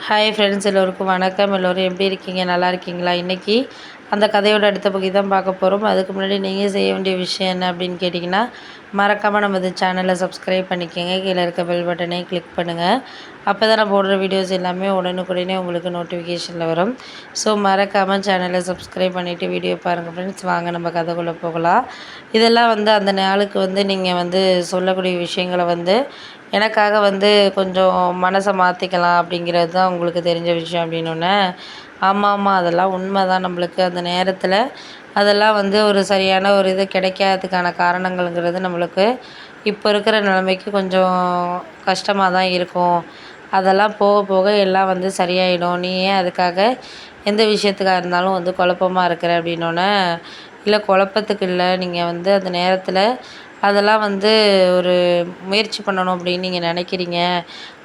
Hi friends, எல்லோருக்கும் வணக்கம். எல்லோரும் எப்படி இருக்கீங்க? நல்லா இருக்கீங்களா? இன்றைக்கி அந்த கதையோட அடுத்த பகுதி தான் பார்க்க போகிறோம். அதுக்கு முன்னாடி நீங்கள் செய்ய வேண்டிய விஷயம் என்ன அப்படின்னு கேட்டிங்கன்னா, மறக்காமல் நமது சேனலை சப்ஸ்கிரைப் பண்ணிக்கோங்க. கீழே இருக்க பெல் பட்டனை கிளிக் பண்ணுங்கள். அப்போ தான் நான் போடுற வீடியோஸ் எல்லாமே உடனுக்குடனே உங்களுக்கு நோட்டிஃபிகேஷனில் வரும். ஸோ மறக்காமல் சேனலை சப்ஸ்கிரைப் பண்ணிவிட்டு வீடியோ பாருங்கள் ஃப்ரெண்ட்ஸ். வாங்க நம்ம கதைக்குள்ளே போகலாம். இதெல்லாம் அந்த நாளுக்கு நீங்கள் சொல்லக்கூடிய விஷயங்களை எனக்காக கொஞ்சம் மனசை மாற்றிக்கலாம் அப்படிங்கிறது தான் உங்களுக்கு தெரிஞ்ச விஷயம் அப்படின்னோடனே, ஆமாம் அதெல்லாம் உண்மை தான். நம்மளுக்கு அந்த நேரத்தில் அதெல்லாம் ஒரு சரியான ஒரு இது கிடைக்காததுக்கான காரணங்கள்ங்கிறது நம்மளுக்கு இப்போ இருக்கிற நிலைமைக்கு கொஞ்சம் கஷ்டமாக தான் இருக்கும். அதெல்லாம் போக போக எல்லாம் சரியாயிடும். நீ ஏன் அதுக்காக எந்த விஷயத்துக்காக இருந்தாலும் குழப்பமாக இருக்கிற அப்படின்னோடனே, இல்லை குழப்பத்துக்கு இல்லை, நீங்கள் அந்த நேரத்தில் அதெல்லாம் ஒரு முயற்சி பண்ணணும் அப்படின்னு நீங்கள் நினைக்கிறீங்க.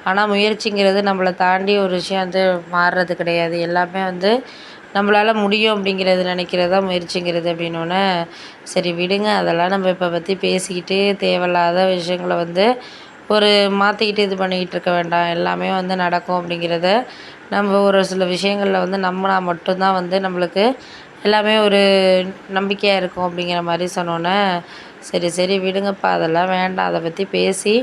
ஆனால் முயற்சிங்கிறது நம்மளை தாண்டி ஒரு விஷயம் மாறுறது கிடையாது. எல்லாமே நம்மளால் முடியும் அப்படிங்கிறது நினைக்கிறது தான் முயற்சிங்கிறது அப்படின்னோடனே, சரி விடுங்க, அதெல்லாம் நம்ம இப்போ பற்றி பேசிக்கிட்டு தேவையில்லாத விஷயங்களை ஒரு மாற்றிக்கிட்டு இது பண்ணிக்கிட்டு இருக்க வேண்டாம். எல்லாமே நடக்கும் அப்படிங்கிறத நம்ம ஒரு சில விஷயங்களில் நம்பினா மட்டும்தான் நம்மளுக்கு எல்லாமே ஒரு நம்பிக்கையாக இருக்கும் அப்படிங்கிற மாதிரி சொன்னோன்னே, சரி சரி விடுங்கப்பா, அதெல்லாம் வேண்டாம், அதை பற்றி பேசி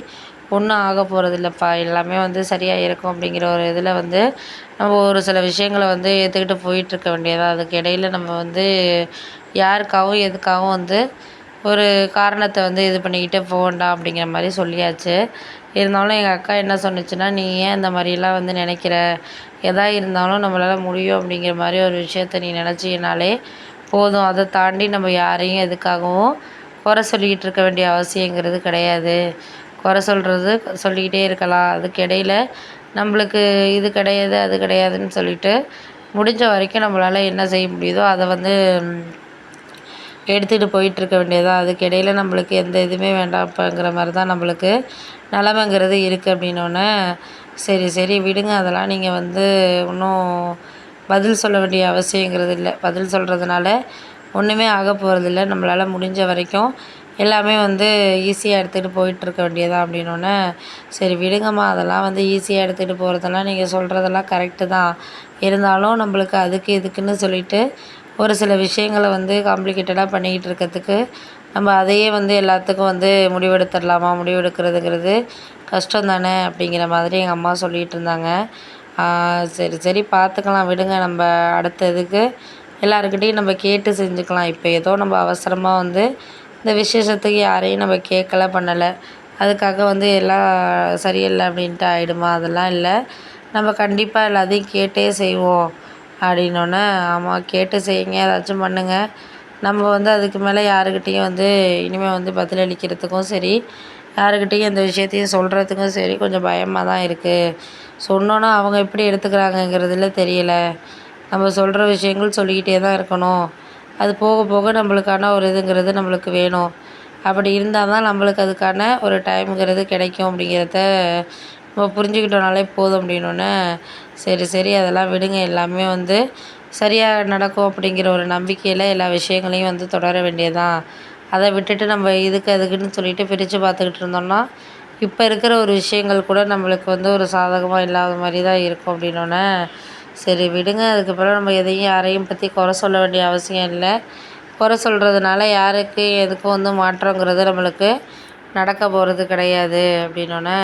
ஒன்றும் ஆக போகிறதில்லப்பா, எல்லாமே சரியாக இருக்கும் அப்படிங்கிற ஒரு இதில் நம்ம ஒரு சில விஷயங்களை ஏற்றுக்கிட்டு போயிட்டுருக்க வேண்டியதாக. அதுக்கு இடையில் நம்ம யாருக்காகவும் எதுக்காகவும் ஒரு காரணத்தை இது பண்ணிக்கிட்டே போக வேண்டாம் அப்படிங்கிற மாதிரி சொல்லியாச்சு. இருந்தாலும் எங்கள் அக்கா என்ன சொன்னுச்சுன்னா, நீ ஏன் இந்த மாதிரிலாம் நினைக்கிற? எதா இருந்தாலும் நம்மளால் முடியும் அப்படிங்கிற மாதிரி ஒரு விஷயத்த நீ நினச்சினாலே போதும். அதை தாண்டி நம்ம யாரையும் எதுக்காகவும் குறை சொல்லிக்கிட்டு இருக்க வேண்டிய அவசியங்கிறது கிடையாது. குறை சொல்லிக்கிட்டே இருக்கலாம். அதுக்கு இடையில் நம்மளுக்கு இது கிடையாது அது கிடையாதுன்னு சொல்லிட்டு முடிஞ்ச வரைக்கும் நம்மளால் என்ன செய்ய முடியுதோ அதை எடுத்துகிட்டு போயிட்டுருக்க வேண்டியதான். அதுக்கு இடையில் நம்மளுக்கு எந்த இதுவுமே வேண்டாம்ப்பங்கிற மாதிரி தான் நம்மளுக்கு நிலமைங்கிறது இருக்குது அப்படின்னோடனே, சரி சரி விடுங்க, அதெல்லாம் நீங்கள் இன்னும் பதில் சொல்ல வேண்டிய அவசியங்கிறது இல்லை. பதில் சொல்கிறதுனால ஒன்றுமே ஆக போகிறதில்ல. நம்மளால் முடிஞ்ச வரைக்கும் எல்லாமே ஈஸியாக எடுத்துகிட்டு போயிட்டுருக்க வேண்டியதான் அப்படின்னோடனே, சரி விடுங்கம்மா, அதெல்லாம் ஈஸியாக எடுத்துகிட்டு போகிறதெல்லாம் நீங்கள் சொல்கிறதெல்லாம் கரெக்டு தான். இருந்தாலும் நம்மளுக்கு அதுக்கு இதுக்குன்னு சொல்லிட்டு ஒரு சில விஷயங்களை காம்ப்ளிகேட்டடாக பண்ணிக்கிட்டு இருக்கிறதுக்கு நம்ம அதையே எல்லாத்துக்கும் முடிவெடுத்துடலாமா? முடிவெடுக்கிறதுங்கிறது கஷ்டம் தானே அப்படிங்கிற மாதிரி எங்கள் அம்மா சொல்லிகிட்டு இருந்தாங்க. சரி சரி பார்த்துக்கலாம் விடுங்க, நம்ம அடுத்த இதுக்கு எல்லாருக்கிட்டையும் நம்ம கேட்டு செஞ்சுக்கலாம். இப்போ ஏதோ நம்ம அவசரமாக இந்த விசேஷத்துக்கு யாரையும் நம்ம கேட்கல பண்ணலை. அதுக்காக எல்லாம் சரியில்லை அப்படின்ட்டு ஆகிடுமா? அதெல்லாம் இல்லை, நம்ம கண்டிப்பாக எல்லாத்தையும் கேட்டே செய்வோம் அப்படின்னோடனே, ஆமாம் கேட்டு செய்யுங்க, ஏதாச்சும் பண்ணுங்கள். நம்ம அதுக்கு மேலே யாருக்கிட்டேயும் இனிமேல் பதிலளிக்கிறதுக்கும் சரி, யாருக்கிட்டேயும் எந்த விஷயத்தையும் சொல்கிறதுக்கும் சரி கொஞ்சம் பயமாக தான் இருக்குது. சொன்னோன்னா அவங்க எப்படி எடுத்துக்கிறாங்கங்கிறதுல தெரியல. நம்ம சொல்கிற விஷயங்கள் சொல்லிக்கிட்டே தான் இருக்கணும். அது போக போக நம்மளுக்கான ஒரு இதுங்கிறது நம்மளுக்கு வேணும். அப்படி இருந்தால் தான் நம்மளுக்கு அதுக்கான ஒரு டைமுங்கிறது கிடைக்கும் அப்படிங்கிறத நம்ம புரிஞ்சுக்கிட்டோனாலே போதும் அப்படின்னோடனே, சரி சரி அதெல்லாம் விடுங்க, எல்லாமே சரியாக நடக்கும் அப்படிங்கிற ஒரு நம்பிக்கையில் எல்லா விஷயங்களையும் தொடர வேண்டியதான். அதை விட்டுட்டு நம்ம இதுக்கு அதுக்குன்னு சொல்லிட்டு பிரித்து பார்த்துக்கிட்டு இருந்தோம்னா, இப்போ இருக்கிற ஒரு விஷயங்கள் கூட நம்மளுக்கு ஒரு சாதகமாக இல்லாத மாதிரி தான் இருக்கும் அப்படின்னோடனே, சரி விடுங்க, அதுக்கப்புறம் நம்ம எதையும் யாரையும் பற்றி குறை சொல்ல வேண்டிய அவசியம் இல்லை. குறை சொல்கிறதுனால யாருக்கு எதுக்கும் மாற்றங்கிறது நம்மளுக்கு நடக்க போகிறது கிடையாது அப்படின்னோடனே